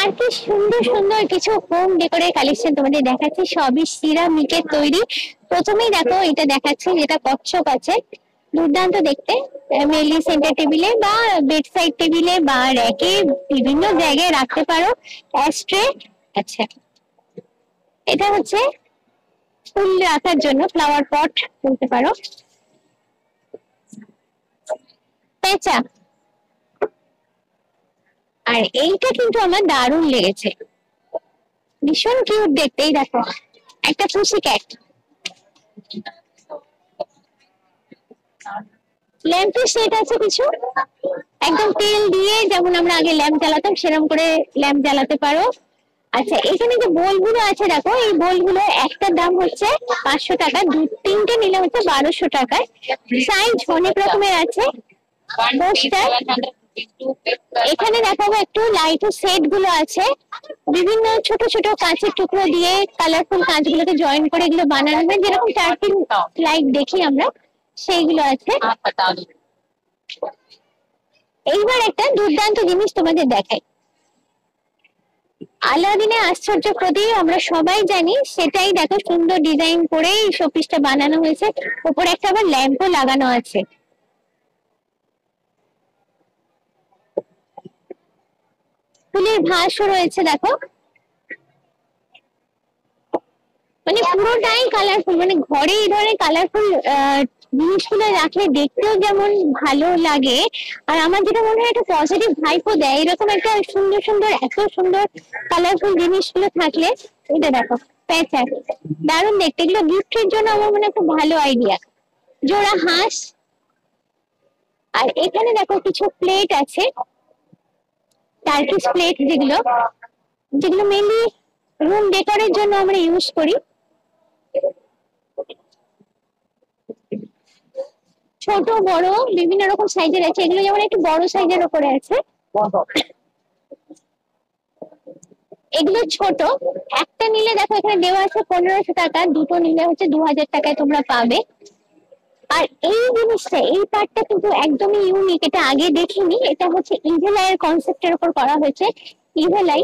আর কি সুন্দর সুন্দর কিছু হোম ডেকোরের কালেকশন তোমাদের দেখাচ্ছি, সবই সিরামিকের তৈরি। প্রথমেই দেখো এটা দেখাচ্ছি, যেটা কচ্ছপ আছে, দুর্দান্ত দেখতে। মেনলি সেন্টার টেবিলে বা বেড সাইড টেবিলে বা র্যাকে বিভিন্ন জায়গায় রাখতে পারো, অ্যাস্ট্রে। আচ্ছা, এটা হচ্ছে ফুল রাখার জন্য, ফ্লাওয়ার পট বলতে পারো। পেঁচা। আর এইটা কিন্তু আমার দারুণ লেগেছে, ভীষণ কিউট দেখতে। এই দেখো একটা পুসি ক্যাট। ল্যাম্পের সেট আছে কিছু, একদম তেল দিয়ে যেমন আমরা আগে ল্যাম্প জ্বালাতাম সেরকম করে ল্যাম্প জ্বালাতে পারো। আচ্ছা, এখানে যে বোল গুলো আছে দেখো, এই বোল গুলো একটার দাম হচ্ছে 500 টাকা, তিনটে নিলে হচ্ছে 1200 টাকায়। সাইজ অনেক রকমের আছে। এখানে দেখাবো একটু লাইট সেট গুলো আছে, বিভিন্ন ছোট ছোট কাঁচের টুকরো দিয়ে কালারফুল কাঁচগুলোকে জয়েন করে এগুলো বানানো হয়, যেরকম টার্কিং লাইট দেখি আমরা, সেইগুলো আছে। এইবার একটা দুর্দান্ত জিনিস তোমাদের দেখাই, আলাদিনের আশ্চর্য প্রদীপ আমরা সবাই জানি, সেটাই দেখো সুন্দর ডিজাইন করে এই শোপিসটা বানানো হয়েছে। উপরে একটা আবার ল্যাম্পও লাগানো আছে। ফুলের ভাসও রয়েছে দেখো, মানে পুরোটাই কালারফুল, মানে ঘরে এই ধরনের কালারফুল জিনিসগুলো রাখলে দেখতেও যেমন ভালো লাগে, আর আমার যেটা মনে হয় একটা পজিটিভ ভাইবও দেয়, এরকম একটা সুন্দর সুন্দর এত সুন্দর কালারফুল জিনিসগুলো থাকলে। এটা দেখো প্যাঁচা, দারুণ দেখতে, এগুলো গিফটের জন্য আমার মনে হয় খুব ভালো আইডিয়া। জোড়া হাঁস। আর এখানে দেখো কিছু প্লেট আছে, টার্কিশ প্লেট, যেগুলো যেগুলো মেনলি রুম ডেকোরের জন্য আমরা ইউজ করি। ছোট বড় বিভিন্ন রকম সাইজের আছে, এগুলো যেমন একটু বড় সাইজের উপরে আছে, এগুলো ছোট। একটা নিলে দেখো এখানে দেওয়া আছে 1500 টাকা, দুটো নিলে হচ্ছে 2000 টাকায় তোমরা পাবে। আর এই জিনিসটা, এই পার্টটা কিন্তু একদমই ইউনিক, এটা আগে দেখিনি। এটা হচ্ছে ইভেলাই এর কনসেপ্টের উপর করা হয়েছে। ইভেলাই